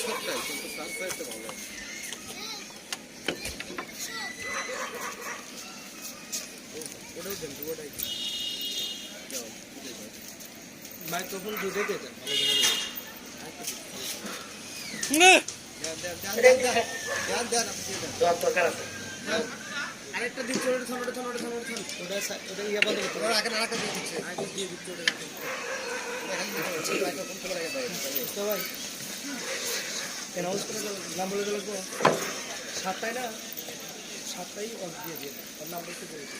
সবটাই কিন্তু তার চাইতে ভালো। ওটাও দেন, ওটাই মাইক্রোফোন দুটো দিয়ে দেন, আরেকটা দিচ্ছে ওটা ইয়ে বন্ধ করতে হবে, আরেকটা দিয়ে দিচ্ছে, আরেকটা দিয়ে দিচ্ছে ওটা মাইক্রোফোন খোলা রেখে দেয় ভাই। অ্যানাউন্স করে নাম বলে দেবো সাতটায় না, সাতটাই অফ দিয়ে দিয়ে ওর নাম বলতে পেরেছি।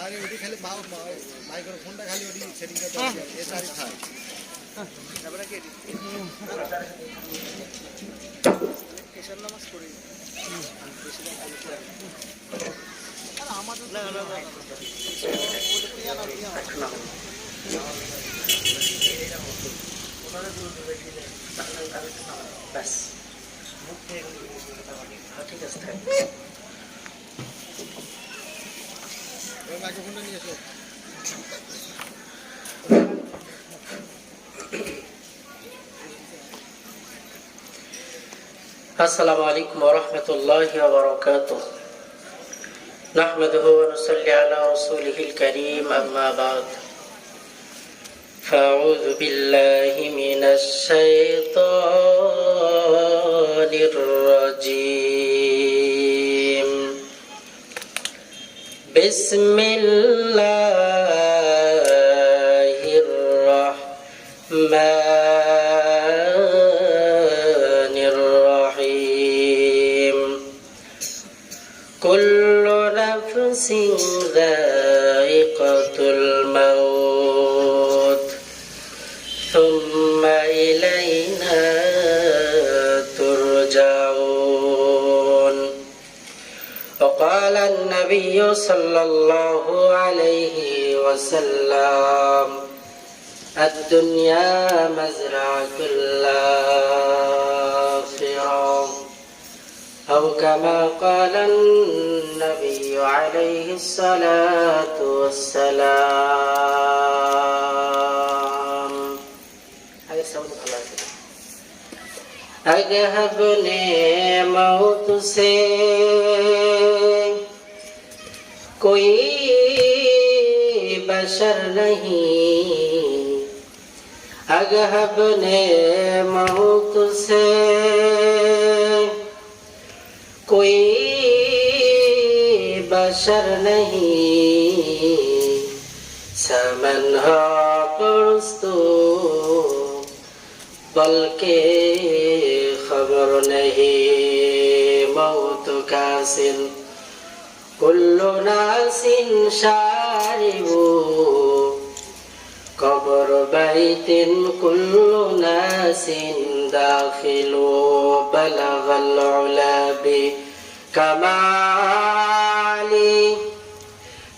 আরে ওটি খালি মাইক্রোফোনটা খালি ওটি সেটিং করতে হবে, এসআরই থাক। তারপরে কি এশার নামাজ পড়ি আর আমাদের না না না ওটা কি না না ওনারে বলতে কি সালাম করে সালাম বাস মুখ থেকে কথা বলি ঠিক আছে ওই মাইক্রোফোনটা নিয়ে এসো। السلام عليكم ورحمة الله وبركاته نحمده ونصلي على رسوله الكريم أما بعد فأعوذ بالله من الشيطان الرجيم بسم الله الرحمن الرحيم كل نفس ذائقة الموت ثم إلينا ترجعون وقال النبي صلى الله عليه وسلم الدنيا مزرعة الآخرة أو كما قال النبي عليه الصلاة والسلام अगर अपने मौत से कोई बशर नहीं अगर अपने मौत से कोई बशर नहीं समन हो परस्तु बल्कि खबर नहीं मौत का सिन कुल्लु नासिन शारिबु कब्र बैतिन कुल्लु नासिन दाखिलु बलगल उलाबि कमाली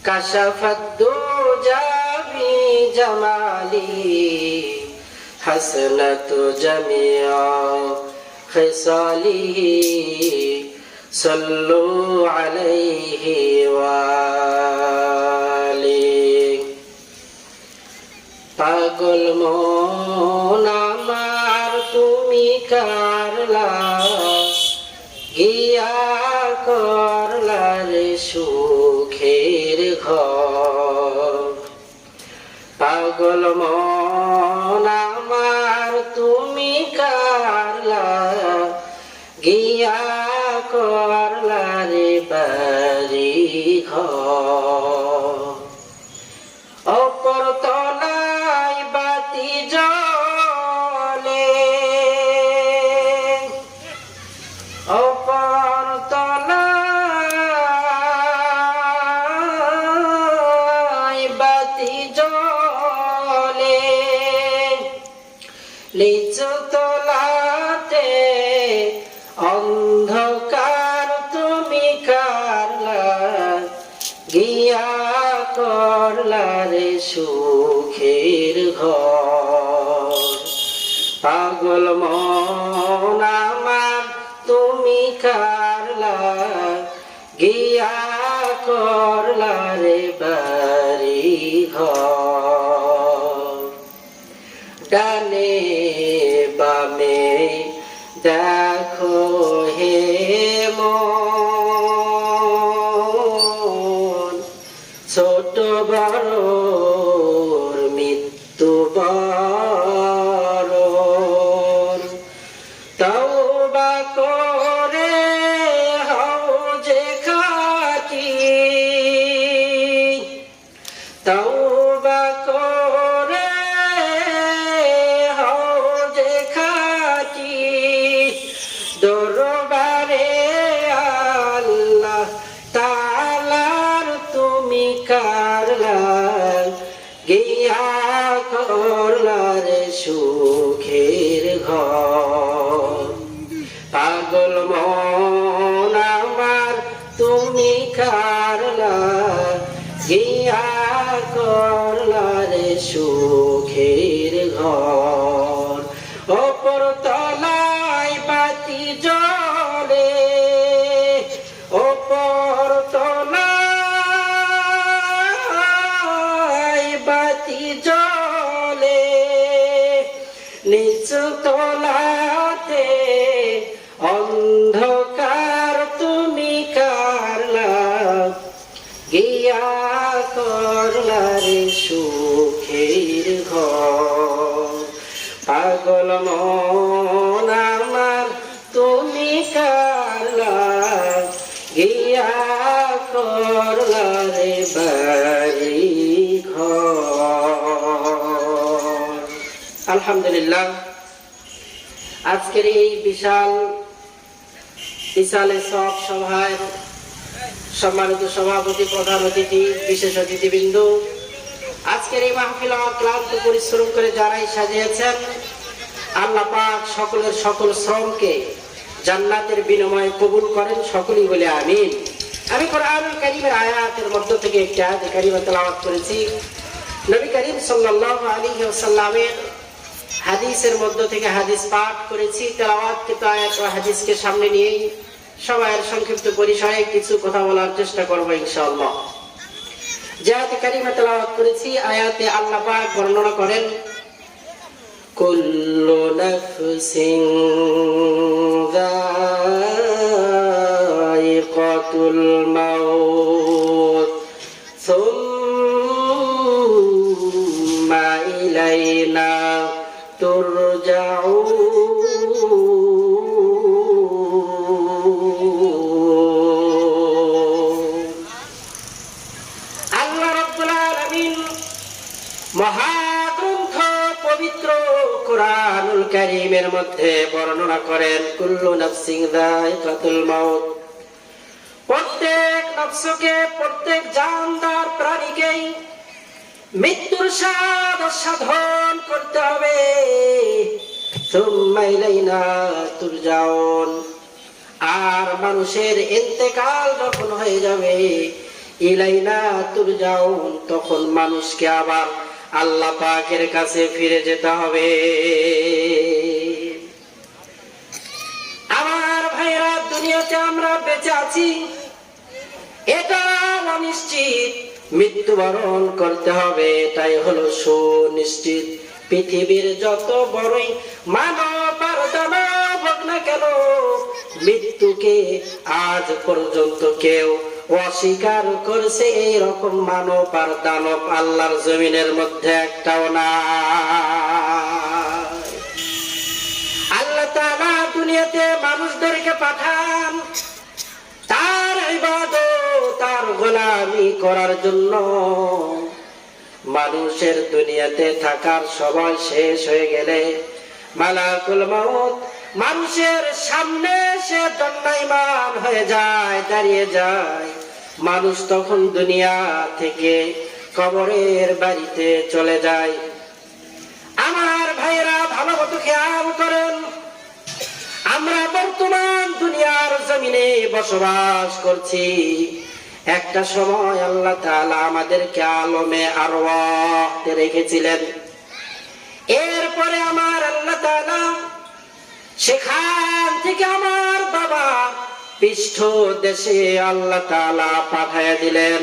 कशफत दुजा बि जमाली हसनत जमिया खिसालिही सल्लु अलैहि वालिहि पागल মন আমার তুমি কারলা গিয়া করলা রে সুখের ঘর পাগল মন আমার তুমি কারলা গিয়া করলা রে বাড়ি ঘর অপর তলায় বাতি জ্বলে অপর তলায় বাতি জ্বলে নিচু তলাতে অন্ধকার তুমি কারলা গিয়া করলা রে সুখের ঘর পাগল মন আমার তুমি কারলা গিয়া করলা রে বাড়ি ঘর ডানে বামে দেখো হে মন ছোট বড় মৃত্যু বরণ তওবা করে হও যে খাঁটি তওবা করে হও যে খাঁটি দরবারে আল্লাহ তাআলার তুমি কারলা গিয়া করলা রে সুখের ঘর পাগল মন আমার তুমি কারলা গিয়া করলা রে সুখের ঘর ওপর তলায় বাতি জ্বলে ওপর তলায় বাতি জ্বলে নিচু তলাতে অন্ধকার তুমি কারলা গিয়া করলা রে সুখের ঘর পাগল মন আমার তুমি কারলা গিয়া করলা রে বাড়ি ঘর। আলহামদুলিল্লাহ, আজকের এই বিশাল সব সভায় সম্মানিত সভাপতি, প্রধান অতিথি, বিশেষ অতিথিবৃন্দ, আজকের এই মাহফিল অক্লান্ত পরিশ্রম করে যারাই সাজিয়েছেন, আল্লাহ পাক সকলের সকল শ্রমকে জান্নাতের বিনিময়ে কবুল করেন, সকলেই বলে আমিন। আমি কোরআনুল কারীমের আয়াতের মধ্য থেকে একটি আয়াত কারিমা তেলাওয়াত করেছি। নবী করিম সাল্লাল্লাহু আলাইহি ওয়াসাল্লামের হাদিসের মধ্য থেকে হাদিস পাঠ করেছি। তেলাওয়াতকৃত আয়াত ও হাদিসকে সামনে নিয়েই সবার সংক্ষিপ্ত পরিসরে কিছু কথা বলার চেষ্টা করব ইনশাআল্লাহ। যে আয়াতে কারিমা তেলাওয়াত করেছি, আয়াতে আল্লাহ পাক বর্ণনা করেন, কুল্লু নাফসিন যায়িকাতুল মাউত সুম্মা ইলাইনা তুরজাউন। আল্লাহ রাব্বুল আলামিন মহাগ্রন্থ পবিত্র কোরআনুল কারীমের মধ্যে বর্ণনা করেন, কুল্লু নাফসিন যায়িকাতুল মাউত, প্রত্যেক নফসকে, প্রত্যেক জানদার প্রাণীকেই মৃত্যুর স্বাদ সাধন করতে হবে। সুম্মা ইলাইনা তুরজাউন, আর মানুষের ইন্তেকাল যখন হয়ে যাবে, ইলাইনা তুরজাউন, তখন মানুষকে আবার আল্লাহ পাকের কাছে ফিরে যেতে হবে। আমার ভাইরা, দুনিয়াতে আমরা বেঁচে আছি, এটা অনিশ্চিত, মৃত্যুবরণ করতে হবে, এটাই হলো সুনিশ্চিত। পৃথিবীর যত বড়ই মানব আর দানব হোক না কেন, মৃত্যুকে আজ পর্যন্ত কেউ অস্বীকার করছে এইরকম মানব আর দানব আল্লাহর জমিনের মধ্যে একটাও না। আল্লাহ তাআলা দুনিয়াতে মানুষদেরকে পাঠান তার ইবাদত, তার গোলামি করার জন্য। মানুষের দুনিয়াতে থাকার সময় শেষ হয়ে গেলে মালাকুল মউত মানুষের সামনে সে দণ্ডায়মান হয়ে যায়, দাঁড়িয়ে যায়। মানুষ তখন দুনিয়া থেকে কবরের বাড়িতে চলে যায়। আমার ভাইরা, ভালো মতো খেয়াল করেন, আমরা বর্তমান দুনিয়ার জমিনে বসবাস করছি। একটা সময় আল্লাহ তাআলা আমাদেরকে আলমে আরওয়াহতে রেখেছিলেন। এরপরে আমার আল্লাহ তাআলা সেখান থেকে আমার বাবা পৃষ্ঠ দেশে আল্লাহ তাআলা পাঠাইয়া দিলেন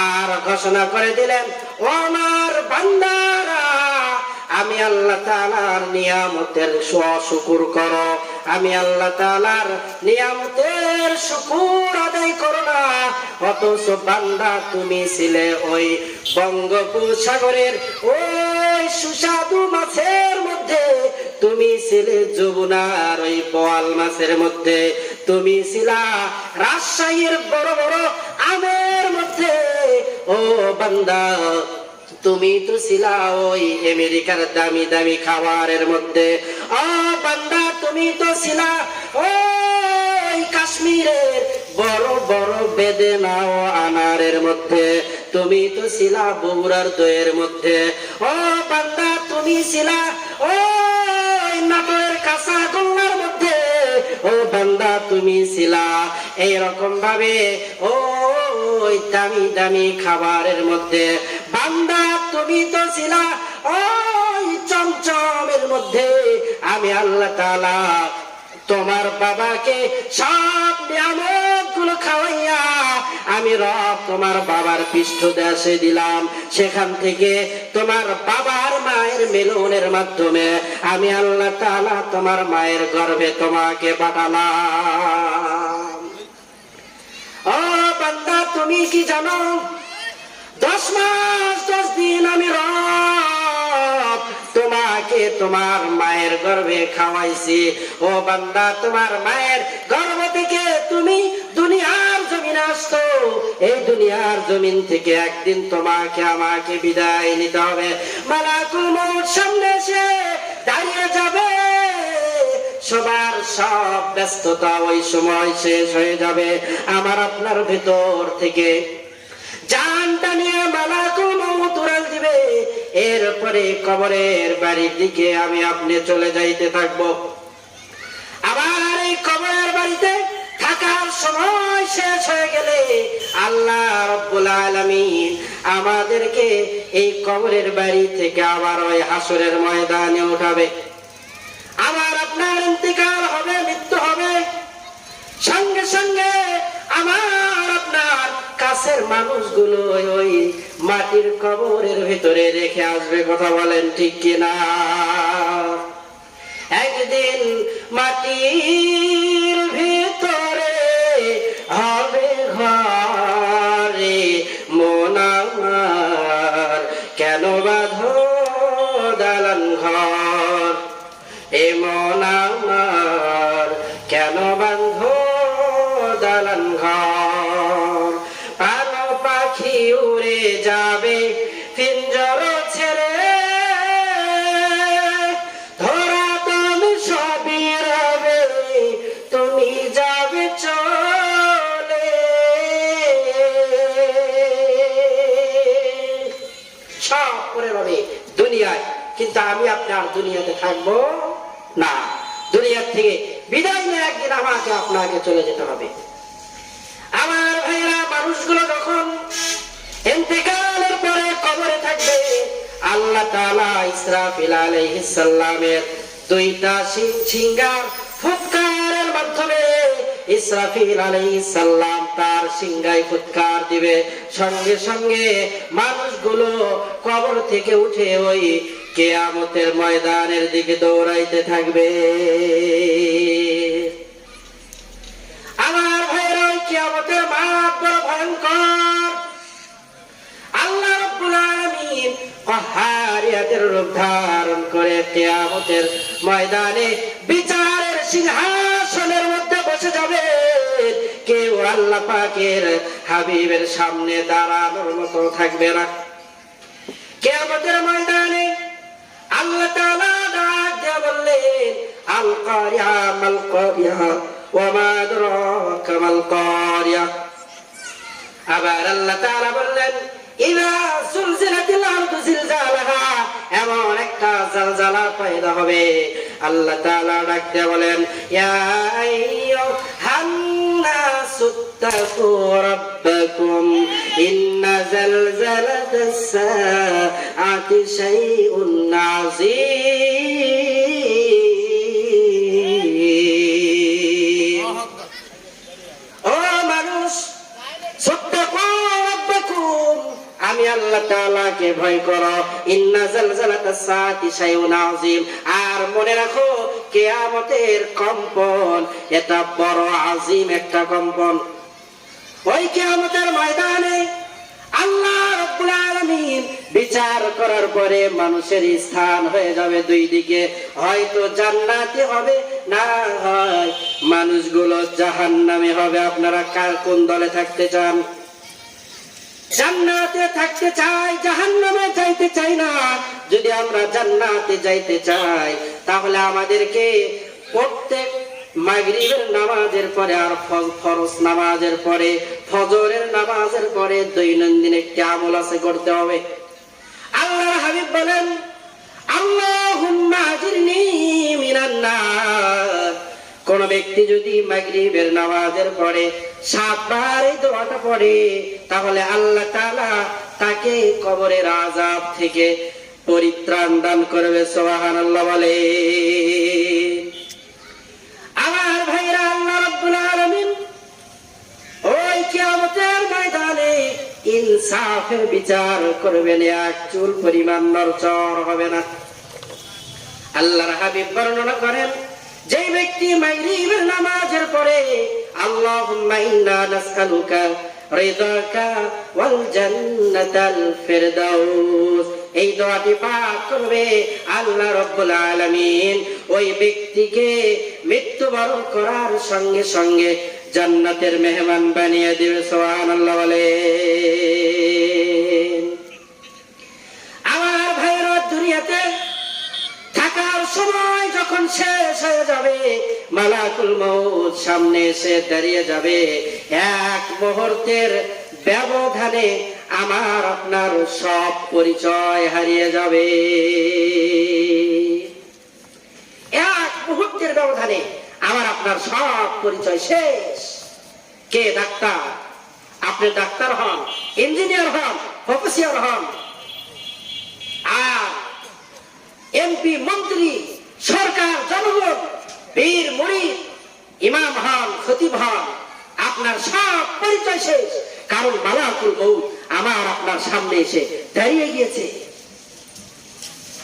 আর ঘোষণা করে দিলেন, ও আমার বান্দারা, আমি আল্লাহ তাআলার নিয়ামতের শুকর করো, আমি আল্লাহ তাআলার নিয়ামতের শুকর আদায় করো না। অথচ বান্দা তুমি ছিলে ওই বঙ্গোপসাগরের ওই সুস্বাদু মাছের মধ্যে, তুমি ছিলে যমুনার ওই বোয়াল মাছের মধ্যে, তুমি ছিলা রাজশাহীর বড় বড় আমের মধ্যে। ও বান্দা, তুমি তো ছিলা ওই আমেরিকার দামি দামি খাবারের মধ্যে। ও বান্দা, তুমি তো ছিলা ওই কাশ্মীরের বড় বড় বেদেনা ও আনারের মধ্যে, তুমি তো ছিলা বগুড়ার দইয়ের মধ্যে। ও বান্দা, তুমি ছিলা ওই নাটোরের কাঁচা গোল্লার মধ্যে। ও বান্দা, তুমি ছিলা এইরকম ভাবে ওই দামি দামি খাবারের মধ্যে। বান্দা, তুমি তো ছিলা ওই চমচমের মধ্যে। আমি আল্লাহ তাআলা তোমার বাবাকে সব নিয়ামত গুলো খাওয়াইয়া আমি রব তোমার বাবার পৃষ্ঠ দেশে দিলাম। সেখান থেকে তোমার বাবার মায়ের মিলনের মাধ্যমে আমি আল্লাহ তাআলা তোমার মায়ের গর্ভে তোমাকে পাঠালাম। ও বান্দা, তুমি কি জানো 10 মাস 10 দিন আমি রব তোমাকে তোমার মায়ের গর্ভে খাওয়াইছি। ও বান্দা, তোমার মায়ের গর্ভ থেকে তুমি দুনিয়ার জমিনে আসতো। এই দুনিয়ার জমিন থেকে একদিন তোমাকে আমাকে বিদায় নিতে হবে। মালাকুল মউত সামনে এসে দাঁড়িয়ে যাবে, সবার সব ব্যস্ততা ওই সময় শেষ হয়ে যাবে। আমার আপনার ভেতর থেকে জানটা নিয়ে মালাকুল মউত উড়াল দিবে। এরপরে কবরের বাড়ির দিকে আমি আপনি চলে যাইতে থাকবো। আবার এই কবরের বাড়িতে থাকার সময় শেষ হয়ে গেলে আল্লাহ রাব্বুল আলামিন আমাদেরকে এই কবরের বাড়ি থেকে আবার ওই হাসরের ময়দানে উঠাবে। আবার আপনার ইন্তেকাল হবে, মৃত্যু হবে। সঙ্গে সঙ্গে আমার আপনার কাছের মানুষগুলো ওই মাটির কবরের ভিতরে রেখে আসবে। কথা বলেন ঠিক কিনা? একদিন মাটির ভিতরে হবে ঘরে মন আমার, কেন বাঁধো দালান ঘর, এ মন আমার কেন বাঁধো দালান ঘর। পানো পাখি উড়ে যাবে পিঞ্জর ছেড়ে, ধরা তুমি সবই রবে, তুমি যাবে চলে। সব করে রবে দুনিয়ায়, কিন্তু আমি আপনার দুনিয়াতে থাকবো না। দুনিয়ার থেকে বিদায় নিয়ে একদিন আমাকে আপনাকে চলে যেতে হবে। আমার ভাইরা, মানুষগুলো যখন ইন্তেকালের পরে কবরে থাকবে, আল্লাহ তাআলা ইসরাফিল আলাইহিস সালামের 2টা সিংহার ফুৎকারের মাধ্যমে ইসরাফিল আলাইহিস সালাম তার সিংহায় ফুৎকার দিবে। সঙ্গে সঙ্গে মানুষগুলো কবর থেকে উঠে ওই কিয়ামতের ময়দানের দিকে দৌড়াইতে থাকবে। আমার ভাইরা, কিয়ামতের মাঠ বড় ভয়ঙ্কর। আল্লাহ রাব্বুল আলামিন কাহারিয়াতের রূপ ধারণ করে কিয়ামতের ময়দানে বিচারের সিংহাসনের মধ্যে বসে যাবে। কেউ আল্লাহ পাকের হাবিবের সামনে দাঁড়ানোর মতো থাকবে না। কিয়ামতের ময়দানে আল্লাহ তাআলা ডাক দিয়ে বললেন, আল কারিয়া মাল কারিয়া ওয়া মা আদরাকা মাল কারিয়া। আবার আল্লাহ তাআলা বললেন, ইযা সুলজিলাতিল আরদু জিলজালাহা, এমন একটা জালজালা পয়দা হবে। আল্লাহ তাআলা ডাক দিয়ে বলেন, ইয়া আইয়ুহান নাস اتقوا ربكم إن زلزلة الساعة شيء عظيم ও মানুষ اتقوا ربكم আমি আল্লাহ তাআলাকে ভয় করো ইন্না জালজালাতাস সাআতি শাইউন আযীম আর মনে রাখো কিয়ামতের কম্পন এটা বড় আযীম একটা কম্পন ওই কিয়ামতের ময়দানে আল্লাহ রাব্বুল আলামিন বিচার করার পরে মানুষের স্থান হয়ে যাবে দুই দিকে হয়তো জান্নাতে হবে না হয় মানুষগুলো জাহান্নামে হবে আপনারা কার কোন দলে থাকতে চান জান্নাতে থাকতে চাই জাহান্নামে যাইতে চাই না যদি আমরা জান্নাতে যাইতে চাই তাহলে আমাদেরকে প্রত্যেক মাগরিবের নামাজের পরে আর ফরজ নামাজের পরে ফজরের নামাজের পরে দৈনন্দিন একটি আমল আছে করতে হবে আল্লাহর হাবিব বলেন আল্লাহুম্মা আজিরনি মিনান নার কোন ব্যক্তি যদি মাগরিবের নামাজের পরে 7 বার এই দোয়াটা পড়ে তাহলে আল্লাহ তাআলা তাকে কবরের আযাব থেকে পরিত্রাণ দান করবে সুবহানাল্লাহ বলে আমার ভাইরা আল্লাহ রাব্বুল আলামিন ওই কিয়ামতের ময়দানে ইনসাফের বিচার করবেন এক চুল পরিমাণ নড়চড় হবে না আল্লাহর হাবিব বর্ণনা করেন যে ব্যক্তি মাগরিবের নামাজের পরে আল্লাহুম্মা ইন্না নাসআলুকা রিদাকা ওয়াল জান্নাতাল ফিরদাউস এই দোয়াটি পাঠ করবে আল্লাহ রাব্বুল আলামিন ওই ব্যক্তিকে মৃত্যুবরণ করার সঙ্গে সঙ্গে জান্নাতের মেহমান বানিয়ে দিবে সুবহানাল্লাহ বলে আমার ভাইরা দুনিয়াতে থাকার সময় যখন শেষ হয়ে যাবে মালাকুল মউত সামনে এসে দাঁড়িয়ে যাবে এক মুহূর্তের ব্যবধানে আমার আপনার সব পরিচয় হারিয়ে যাবে এক মুহূর্তের ব্যবধানে আমার আপনার সব পরিচয় শেষ কে ডাক্তার আপনি ডাক্তার হন ইঞ্জিনিয়ার হন প্রফেসর হন আর এমপি মন্ত্রী সরকার জনগণ বীর মুরিদ ইমাম হন খতিব হন আপনার সব পরিচয় শেষ কারণ মালাকুল মউত আমার আপনার সামনে এসে দাঁড়িয়ে গিয়েছে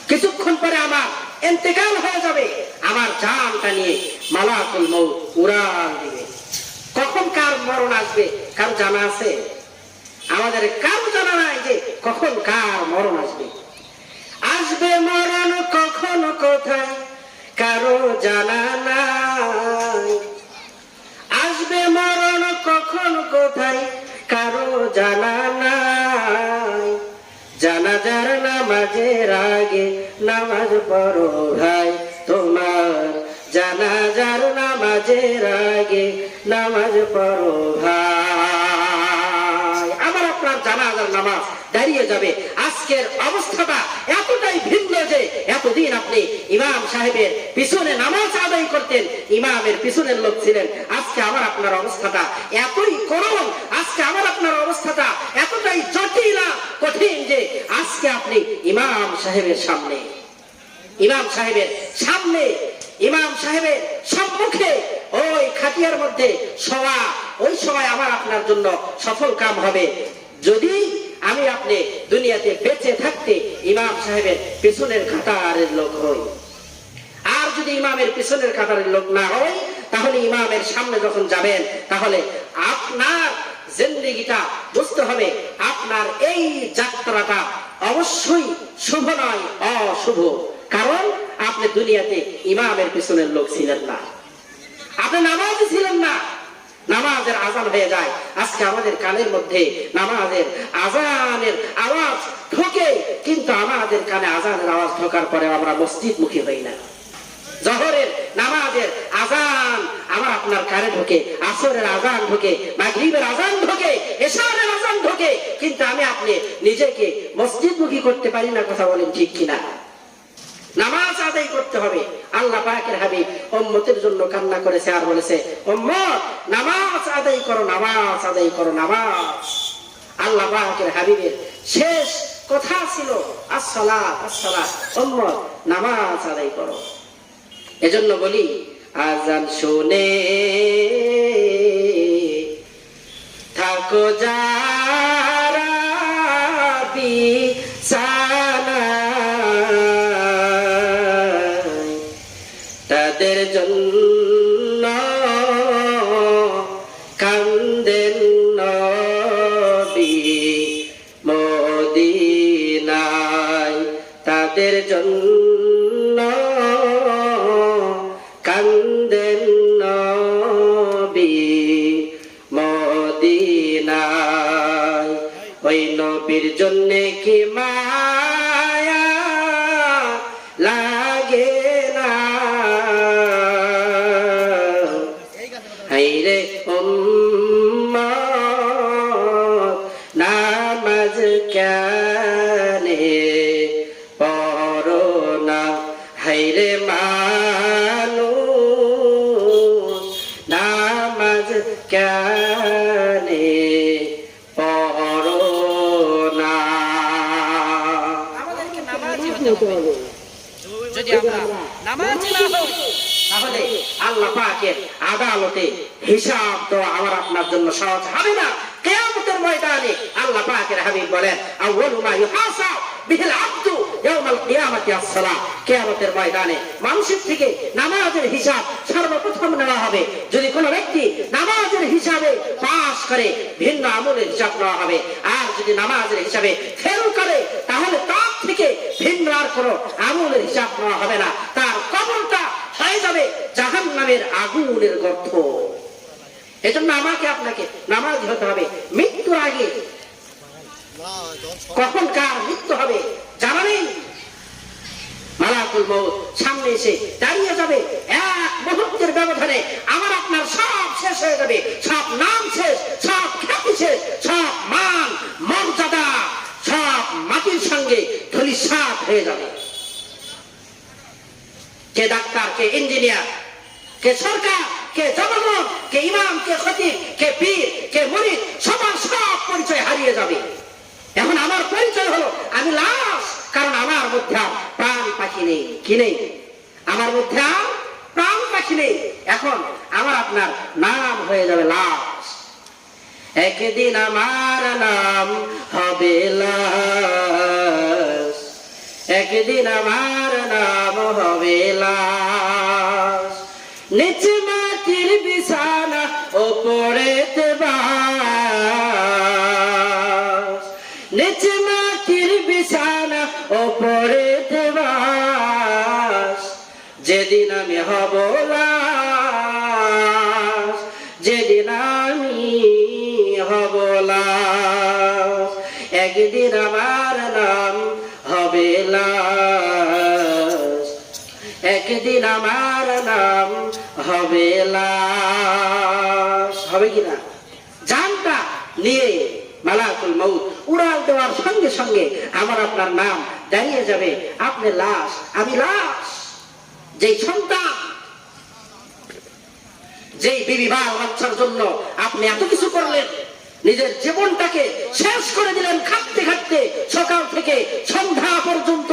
কিছুক্ষণ পরে আমার ইন্তেকাল হয়ে যাবে আমার জানটা নিয়ে মালাকুল মউত উড়াল দিবে কখন কার মরণ আসবে কার জানা আছে আমাদের কার জানা নাই যে কখন কার মরণ আসবে আসবে মরণ কখন কোথায় কারো জানা নাই আসবে মরণ কখন কোথায় কারো জানা নাই জানাজার নামাজের আগে নামাজ পড়ো ভাই তোমার জানাজার নামাজের আগে নামাজ পড়ো ভাই আমার আপনার জানাজার নামাজ দাঁড়িয়ে যাবে আজকের অবস্থাটা এতটাই ভিন্ন যে এতদিন আপনি ইমাম সাহেবের পিছনে নামাজ আদায় করতেন ইমামের পিছনের লোক ছিলেন আজকে আমার আপনার অবস্থাটা এতই করুণ আজকে আমার আপনার অবস্থাটা এতটাই জটিল কঠিন যে আজকে আপনি ইমাম সাহেবের সামনে ইমাম সাহেবের সম্মুখে ওই খাটিয়ার মধ্যে শোয়া ওই সময় আমার আপনার জন্য সফল কাম হবে যদি আমি আপনি দুনিয়াতে বেঁচে থাকতে ইমাম সাহেবের পিছনের কাতারের লোক হই আর যদি ইমামের পিছনের কাতারের লোক না হই তাহলে ইমামের সামনে যখন যাবেন তাহলে আপনার জিন্দেগিটা বুঝতে হবে আপনার এই যাত্রাটা অবশ্যই শুভ নয় অশুভ কারণ আপনি দুনিয়াতে ইমামের পিছনের লোক ছিলেন না আপনি নামাজি ছিলেন না নামাজের আজান হয়ে যায় আজকে আমাদের কানের মধ্যে নামাজের আজানের আওয়াজ ঢোকে কিন্তু আমাদের কানে আজানের আওয়াজ ঢোকার পরে আমরা মসজিদ মুখী হই না জোহরের নামাজের আজান আমার আপনার কানে ঢোকে আসরের আজান ঢোকে মাগরিবের আজান ঢোকে এশারের আজান ঢোকে কিন্তু আমি আপনি নিজেকে মসজিদ মুখী করতে পারি না কথা বলেন ঠিক কিনা নামাজ আদায় করতে হবে। আল্লাহ পাকের হাবিব উম্মতের জন্য কান্না করেছে আর বলেছে, উম্মত নামাজ আদায় করো, নামাজ আদায় করো, নামাজ। আল্লাহ পাকের হাবিবের শেষ কথা ছিল আসসালাত, আসসালাত। উম্মত নামাজ আদায় করো। এজন্য বলি, আযান শুনে থাকো যারা বিছানায়, তাদের জন্য কান্দেন নবী মদিনায়, তাদের জন্য কান্দেন নবী মদিনায়। ওই নবীর জন্য কি মায়া লাগে না, হায়রে উম্মত নামাজ কেনে পড়ো না, হায়রে মানুষ নামাজ কেনে পড়ো না। আমাদেরকে নামাজি হতে হবে। যদি আমরা নামাজি না হই, তাহলে আল্লাহ পাকের আদালতে হিসাব দেওয়া আমার আপনার জন্য সহজ হবে না। কিয়ামতের ময়দানে আল্লাহ পাকের হাবিব বলেন, আউয়ালু মা ইউহাসাব বিহিল আবদু ইয়াউমাল কিয়ামাতি আস-সালাহ। কিয়ামতের ময়দানে মানুষের থেকে নামাজের হিসাব সর্বপ্রথম নেওয়া হবে। যদি কোনো ব্যক্তি নামাজের হিসাবে পাস করে, ভিন্ন আমলের হিসাব নেওয়া হবে। আর যদি নামাজের হিসাবে ফেল করে, তাহলে তার থেকে ভিন্ন আর কোনো আমলের হিসাব নেওয়া হবে না। তার কবরটা হয়ে যাবে জাহান্নামের আগুনের গর্ত। এজন্য আমাকে আপনাকে নামাজি হতে হবে। মৃত্যুর আগে কখন কার মৃত্যু হবে জানা নেই। মালাকুল মউত সামনে এসে দাঁড়িয়ে যাবে। এক মুহূর্তের ব্যবধানে আমার আপনার সব শেষ হয়ে যাবে। সব নাম শেষ, সব খ্যাতি শেষ, সব মান মর্যাদা সব মাটির সঙ্গে ধূলিসাৎ হয়ে যাবে। কে ডাক্তার, কে ইঞ্জিনিয়ার, কে সরকার, কে জনগণ, কে ইমাম, কে খতিব, কে পীর, কে মুরিদ, সবার সব পরিচয় হারিয়ে যাবে। এখন আমার পরিচয় হলো আমি লাশ, কারণ আমার মধ্যে আর প্রাণ পাখি নেই। কি নেই? আমার মধ্যে আর প্রাণ পাখি নেই। এখন আমার আপনার নাম হয়ে যাবে লাশ। একদিন আমার নাম হবে লাশ, একদিন আমার নাম হবে লাশ। নিচে মাটির বিছানা, ওপরেতে বাস, নিচে মাটির বিছানা, ওপরেতে বাস। যেদিন আমি হব লাশ, যেদিন আমি হব লাশ, একদিন আমার নাম হবে লাশ, একদিন আমার নাম হবে লাশ। হবে কিনা? জানটা নিয়ে মালাকুল মউত উড়াল দেওয়ার সঙ্গে সঙ্গে আমার আপনার নাম দাঁড়িয়ে যাবে। আপনি লাশ, আমি লাশ। যেই সন্তান, যেই বিবি বাল বাচ্চার জন্য আপনি এত কিছু করলেন, নিজের জীবনটাকে শেষ করে দিলেন খাটতে খাটতে, সকাল থেকে সন্ধ্যা পর্যন্ত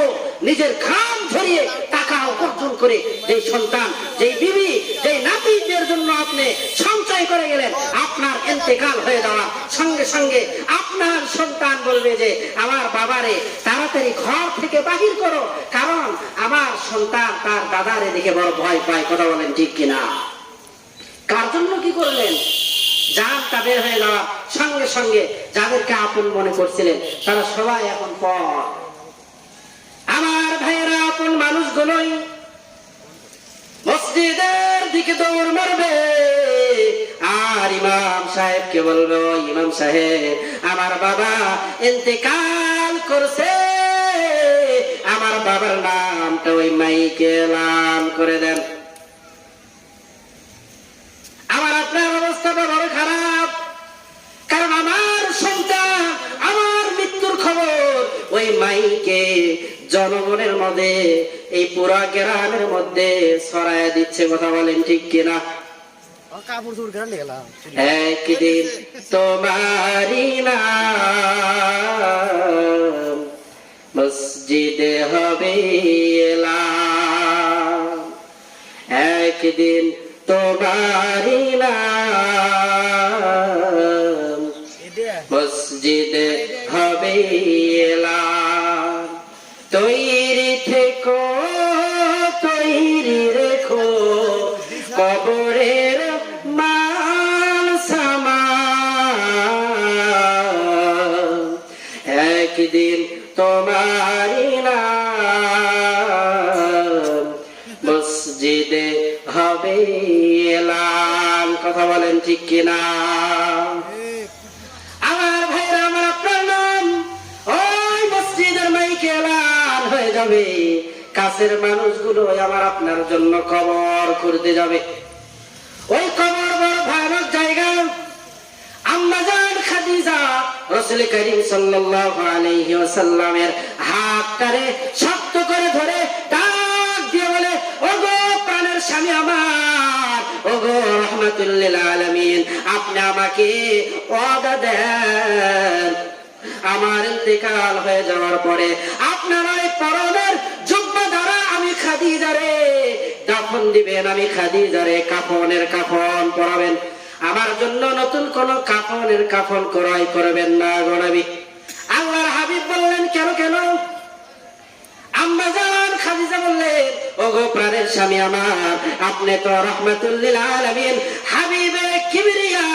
নিজের ঘাম ঝরিয়ে টাকা উপার্জন করে যেই সন্তান, যেই বিবি, যেই নাতিদের জন্য আপনি সঞ্চয় করে গেলেন, আপনার ইন্তেকাল হয়ে যাওয়ার সঙ্গে সঙ্গে আপনার সন্তান বলবে যে আমার বাবারে তাড়াতাড়ি ঘর থেকে বাহির করো, কারণ আমার সন্তান তার দাদারে দেখে বড় ভয় পায়। কথা বলেন ঠিক কিনা? কার জন্য কি করলেন? জানটা বের হয়ে যাওয়ার সঙ্গে সঙ্গে যাদেরকে আপন মনে করছিলেন তারা সবাই এখন পর। আমার ভাইয়েরা, আপন মানুষগুলোই মসজিদের দিকে দৌড় মারবে আর ইমাম সাহেবকে বলবে, ও ইমাম সাহেব, আমার বাবা ইন্তেকাল করছে, আমার বাবার নামটা ওই মাইকে এলান করে দেন। আমার আপনার অবস্থাটা বড় খারাপ, কারণ আমার সন্তান, আমার মৃত্যুর খবর ওই মাইকে জনগণের মধ্যে, এই পুরা গ্রামের মধ্যে ছড়ায় দিচ্ছে। কথা বলেন ঠিক কিনা? একদিন তোমারি নাম মসজিদে হবে এলান, একদিন তোমারি নাম মসজিদে হবে এলান। তৈরি থেকো, তৈরি রেখো কবরের মাল সামান, একদিন তোমারি নাম মসজিদে হবে এলান। কথা বলেন ঠিক কিনা? আমার ভাইরা, আমার আপনার নাম ওই মসজিদের মাইকে এলান হয়ে যাবে। কাছের মানুষগুলো আমার আপনার জন্য কবর করতে যাবে। ওই কবর বড় ভয়ানক জায়গা। আম্মা জান খাদিজা রাসূল করিম সাল্লাল্লাহু আলাইহি ওয়াসাল্লামের হাতটারে শক্ত করে ধরে ডাক দিয়ে বলে, ওগো প্রাণের স্বামী আমার, ওগো রাহমাতুল লিল আলামিন, আপনি আমাকে ওয়াদা দেন, আমার ইন্তেকাল হয়ে যাওয়ার পরে আপনার ওই পরনের জুব্বা দ্বারা আমি খাদিজারে দাফন দিবেন, আমি খাদিজারে কাফনের কাফন পরাবেন, আমার জন্য নতুন কোন কাফনের কাফন ক্রয় করবেন না গো নবী। আল্লাহর হাবিব বললেন, কেন কেন? আম্মা জান খাদিজা বললেন, ওগো প্রাণের স্বামী আমার, আপনি তো রাহমাতুল লিল আলামিন, হাবিবে কিবরিয়া,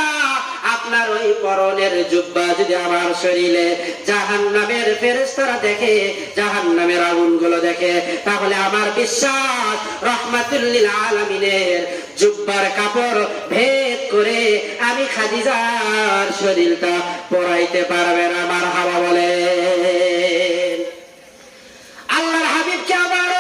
আপনার ওই পরনের জুব্বা যদি আমার শরীরে জাহান্নামের ফেরেশতারা দেখে, জাহান্নামের আগুনগুলো দেখে, তাহলে আমার বিশ্বাস রাহমাতুল লিল আলামিনের জুব্বার কাপড় ভেদ করে আমি খাদিজার শরীরটা পরাইতে পারবে না। আমার হাওয়া বলে আল্লাহর হাবিবকে আবার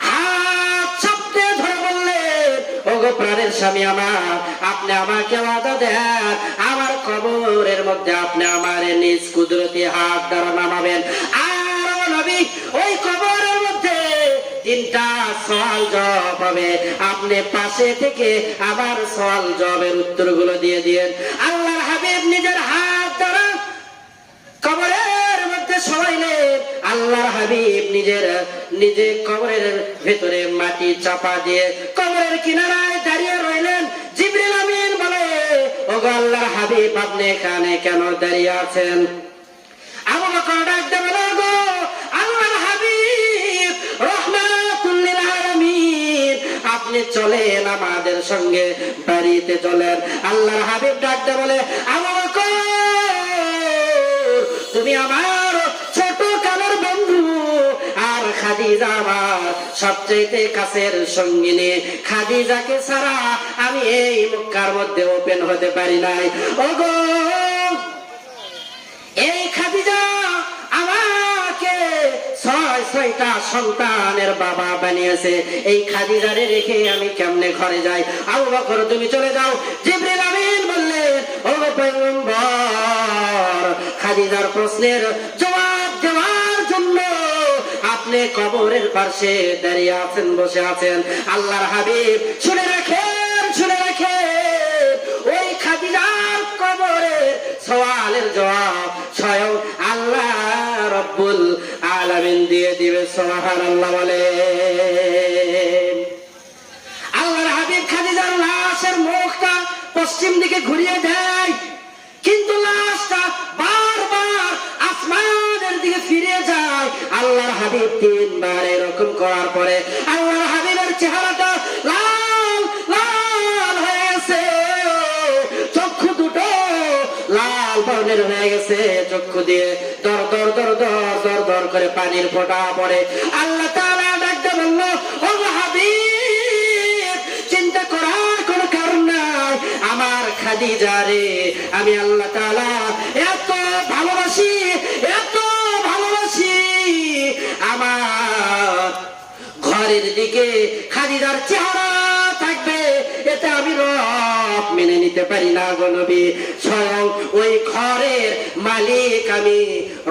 হাত চাপতে ধরে বললেন, ওগো প্রাণের স্বামী আমার, আপনি আমাকে ওয়াদা দেন, আমার কবরের মধ্যে আপনি আমার নিজ কুদরতি হাত দ্বারা নামাবেন। আর নবী, ওই কবরের মধ্যে 3টা সওয়াল জবাব হবে, আপনি পাশে থেকে আবার সওয়াল জবাবের উত্তরগুলো দিয়ে দিয়েন। আল্লাহর হাবিব নিজের হাত দ্বারা কবরের মধ্যে শোয়াইলেন। আল্লাহর হাবিব নিজে কবরের ভেতরে মাটি চাপা দিয়ে কবরের কিনারায় দাঁড়িয়ে রইলেন। জিবরিল আমিন বলে, ওগো আল্লাহর হাবিব, আপনি এখানে কেন দাঁড়িয়ে আছেন? আবু বকর ডাক দিয়ে বলে, ওগো আল্লাহর হাবিব রাহমাতুল লিল আলামিন, আপনি চলেন আমাদের সঙ্গে বাড়িতে চলেন। আল্লাহর হাবিব ডাক দিয়ে বলে, আবু বকর, তুমি আমার ছোট কালের বন্ধু, আর খাদিজা আমার সবচেয়ে কাছের সঙ্গিনী, খাদিজাকে ছাড়া আমি এই মক্কার মধ্যে ওপেন হতে পারি নাই। ওগো এই খাদিজা আমাকে 6টা সন্তানের বাবা বানিয়েছে, এই খাদিজারে রেখে আমি কেমনে ঘরে যাই? আবু বকর, তুমি চলে যাও। জিবরিল আমিন বললেন, ওগো পয়গম্বর, খাদিজার প্রশ্নের জবাব দেওয়ার জন্য আপনি কবরের পাশে দাঁড়িয়ে আছেন, বসে আছেন। আল্লাহর হাবিব শুনে রাখেন, শুনে রাখেন, ওই খাদিজার কবরে সওয়ালের জবাব স্বয়ং আল্লাহ রব্বুল আলামিন দিয়ে দিবে। সুবহানাল্লাহ বলেন। আল্লাহর হাবিব খাদিজার লাশের মুখটা পশ্চিম দিকে ঘুরিয়ে দেয়, কিন্তু লাশটা বারবার আসমানের দিকে ফিরে যায়। আল্লাহর হাবিব 3 বার এরকম করার পরে আল্লাহর হাবিবের চেহারাটা লাল লাল হয়ে গেছে, চক্ষু দুটো লাল বর্ণের হয়ে গেছে, চক্ষু দিয়ে দর দর দর দর দর দর করে পানির ফোঁটা পড়ে। আল্লাহ তাআলা ডাকতে বলল, ও হাবিব, চিন্তা করার কোনো কারণ নাই, আমার খাদিজারে আমি আল্লাহ তাআলা এত ভালোবাসি, এত ভালোবাসি, আমার ঘরের দিকে খাদিজার চেহারা থাকবে, এতে আমি রব মেনে নিতে পারি না গো নবী। স্বয়ং ওই ঘরের মালিক আমি,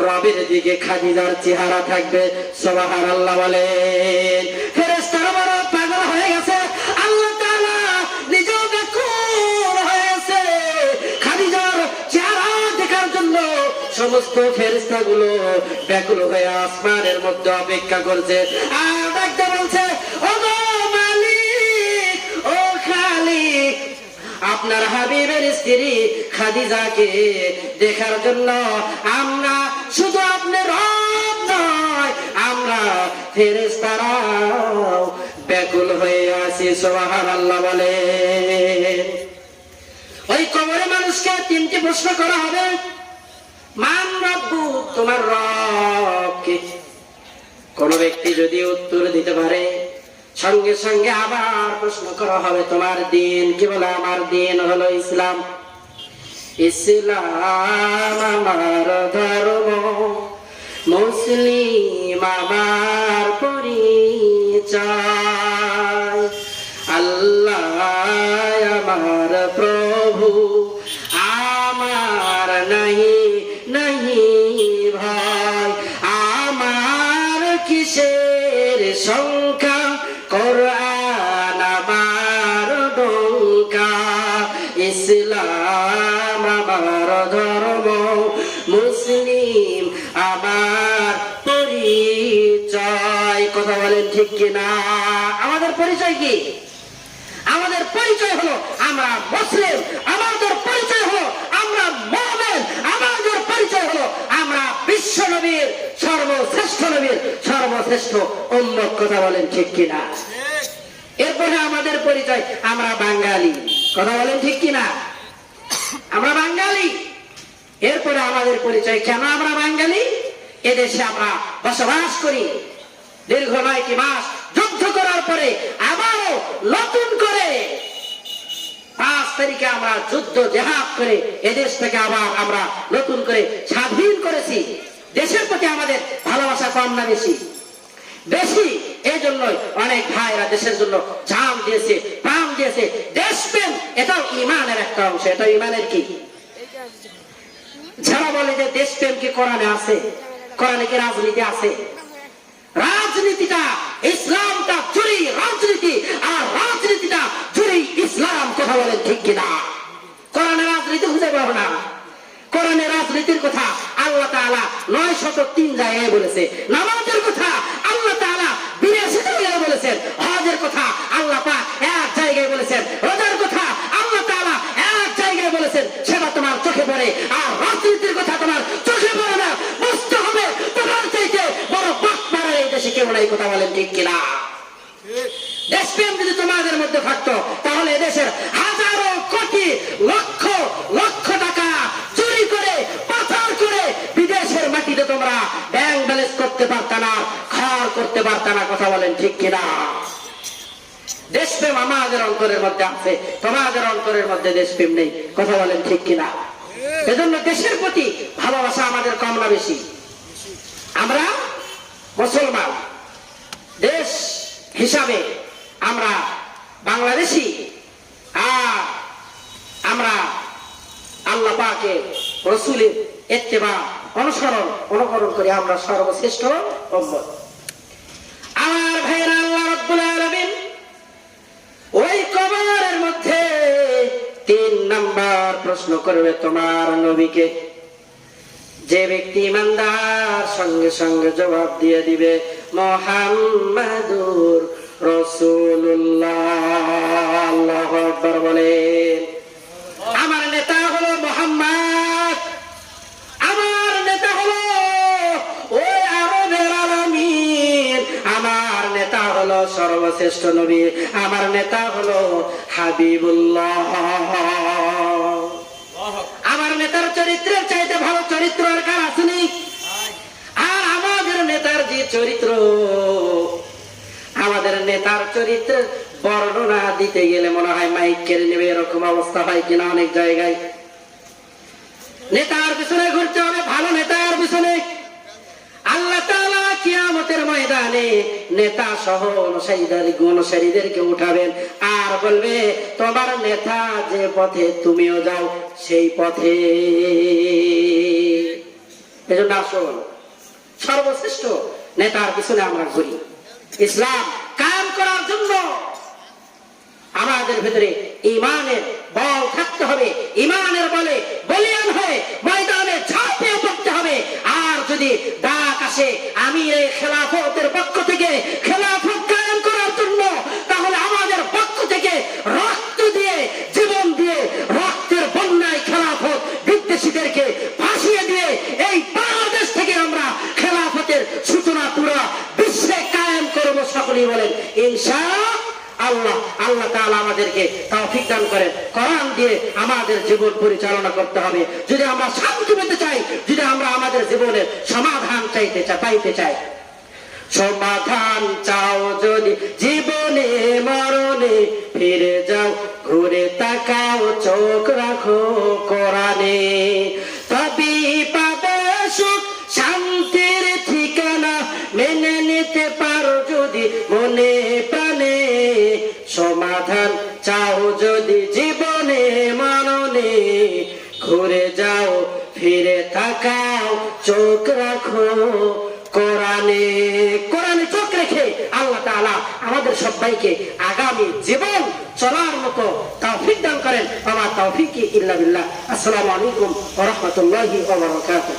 রবের দিকে খাদিজার চেহারা থাকবে। সুবহানাল্লাহ বলেন। ফেরেশতারা বড় পাগল হয়ে গেছে, আল্লাহ তাআলা নিজেও ব্যাকুল হয়েছে খাদিজার চেহারা দেখার জন্য। সমস্ত ফেরেশতাগুলো ব্যাকুল হয়ে আসমানের মধ্যে অপেক্ষা করছে। আর ডাকতে বলছে, ও গো মালিক, ও খালিক, আপনার হাবিবের স্ত্রী খাদিজাকে দেখার জন্য আমরা শুধু আপনার রব নয়, আমরা ফেরেশতারাও ব্যাকুল হয়ে আছি। সুবহানাল্লাহ বলেন। ওই কবরে মানুষকে তিনটি প্রশ্ন করা হবে। মান রব্বু, তোমার রব কে? কোন ব্যক্তি যদি উত্তর দিতে পারে, সঙ্গে সঙ্গে আবার প্রশ্ন করা হবে, তোমার দিন কি? বলে, আমার দিন হলো ইসলাম। ইসলাম আমার ধর্ম, মুসলিম আমার পরিচয়, আল্লাহ আমার প্রভু, আমার নাহি নাহি ভয়, আমার কিসের সংখ্যা, কোরআন আমার ডঙ্কা, ইসলাম আমার ধর্ম, মুসলিম আমার পরিচয়। কথা বলেন ঠিক কিনা? আমাদের পরিচয় কি? আমাদের পরিচয় হলো আমরা মুসলিম, আমাদের পরিচয় হলো আমরা মুমিন, আমাদের পরিচয় হলো আমরা বিশ্ব নবীর সর্বশ্রেষ্ঠ নবীর সর্বশ্রেষ্ঠ উম্মত। কথা বলেন ঠিক কিনা? এরপরে আমাদের পরিচয় আমরা বাঙালি। কথা বলেন ঠিক কিনা? আমরা বাঙালি। এরপরে আমাদের পরিচয় কেন আমরা বাঙালি? এদেশে আমরা বসবাস করি। দীর্ঘ 9টি মাস যুদ্ধ করার পরে আবারও নতুন করে 5 তারিখে আমরা যুদ্ধ জেহাদ করে এদেশ থেকে আবার আমরা নতুন করে স্বাধীন করেছি। দেশের প্রতি আমাদের ভালোবাসা কম না বেশি? বেশি। এই জন্যই অনেক ভাইরা দেশের জন্য জান দিয়েছে, প্রাণ দিয়েছে। দেশপ্রেম এটাও ইমানের একটা অংশ। এটা ইমানের কি? যারা বলে যে দেশপ্রেম কি কোরআনে আছে, কোরআনে কি রাজনীতি আছে? রাজনীতিটা ইসলামটা চুরি রাজনীতি, আর রাজনীতিটা চুরি ইসলাম। কথা বলেন ঠিক কিনা? কোরআনে রাজনীতি খুঁজে পাবো না। কোরআনে রাজনীতির কথা আল্লাহ তাআলা 903 জায়গায় বলেছে। নামাজের কথা আল্লাহ তাআলা 82 জায়গায় বলেছেন। হজের কথা আল্লাহ পাক 1 জায়গায় বলেছেন। রোজার কথা আল্লাহ তাআলা 1 জায়গায় বলেছেন। সেটা তোমার চোখে পড়ে, আর রাজনীতির কথা তোমার চোখে পড়ে না। বুঝতে হবে তোমার চাইতে বড় বাটপার এই দেশে কেউ নাই। কথা বলেন ঠিক কিনা? দেশপ্রেম যদি তোমাদের মধ্যে থাকতো, তাহলে এদেশের হাজারো কোটি লক্ষ লক্ষ টাকা চুরি করে পাচার করে বিদেশের মাটিতে তোমরা ব্যাংক ব্যালেন্স করতে পারতা না, খাওয়ার করতে পারতা না। কথা বলেন ঠিক কিনা? দেশপ্রেম আমাদের অন্তরের মধ্যে আছে, তোমাদের অন্তরের মধ্যে দেশপ্রেম নেই। কথা বলেন ঠিক কিনা? এজন্য দেশের প্রতি ভালোবাসা আমাদের কম না বেশি? আমরা মুসলমান দেশ হিসাবে আমরা বাংলাদেশি, আর আমরা আল্লাহ পাকের রাসূলের ইত্তেবা অনুকরণ করে আমরা সর্বশ্রেষ্ঠ উম্মত। আমার ভাইরা, আল্লাহ রাব্বুল আলামিন ওই কবরের মধ্যে 3 নাম্বার প্রশ্ন করবে তোমার নবীকে। যে ব্যক্তি ইমানদার সঙ্গে সঙ্গে জবাব দিয়ে দিবে মুহাম্মাদুর রাসূলুল্লাহ। আল্লাহু আকবার বলেন। আমার নেতা হলো মুহাম্মদ, আমার নেতা হলো ওই আরবের আলামিন, আমার নেতা হলো সর্বশ্রেষ্ঠ নবী, আমার নেতা হলো হাবিবুল্লাহ। আমার নেতার চরিত্রের চাইতে ভালো চরিত্র আর কার আসেনি? আর আমাদের নেতার যে চরিত্র, আমাদের নেতার চরিত্রের বর্ণনা দিতে গেলে মনে হয় মাইক কেড়ে নেবে, এরকম অবস্থা হয় কিনা অনেক জায়গায়। নেতার পিছনে ঘুরতে হবে, ভালো নেতার পিছনে। আল্লাহ তাআলা কিয়ামতের ময়দানে ময়দানে নেতা সহ অনুসারীদেরকে উঠাবেন আর বলবে তোমার নেতা যে পথে তুমিও যাও সেই পথে। এজন্য আসুন সর্বশ্রেষ্ঠ নেতার পিছনে আমরা ঘুরি। ইসলাম কায়েম করার জন্য আমাদের ভিতরে ঈমানের বল থাকতে হবে, ঈমানের বলে বলিয়ান হয়ে ময়দানে ঝাঁপিয়ে পড়তে হবে। আর যদি ডাক আসে আমি এই খেলাফতের পক্ষ থেকে খেলাফত কায়েম করার জন্য, তাহলে আমাদের পক্ষ থেকে রক্ত দিয়ে জীবন দিয়ে রক্তের বন্যায় খেলাফত বিদ্বেষীদেরকে ভাসিয়ে দিয়ে এই বাংলাদেশ থেকে আমরা খেলাফতের সূচনা পুরা বিশ্বে কায়েম করব। সকলেই বলেন ইনশাআল্লাহ। আল্লাহ তাআলা আমাদেরকে তৌফিক দান করেন। কোরআন দিয়ে আমাদের জীবন পরিচালনা করতে হবে। যদি আমরা শান্তি পেতে চাই, যদি আমরা আমাদের জীবনের সমাধান পাইতে চাই, সমাধান চাও যদি জীবনে মরণে, ফিরে যাও ঘুরে তাকাও চোখ রাখো কোরআনে, তবেই পাবে সুখ শান্তির ঠিকানা, মেনে নিতে পারো যদি মনে প্রাণে। সমাধান চাও যদি জীবনে মরণে, ঘুরে যাও ফিরে তাকাও চোখ রাখো কোরআনে। কোরআনে চোখ রেখে আল্লাহ তাআলা আমাদের সবাইকে আগামী জীবন চলার মতো তৌফিক দান করেন। আমার তৌফিক ইল্লা বিল্লাহ। আসসালামু আলাইকুম ওয়া রাহমাতুল্লাহি ওয়া বারাকাতুহু।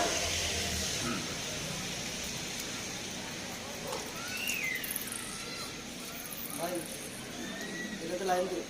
ভাই এটাতে লাইন দিও।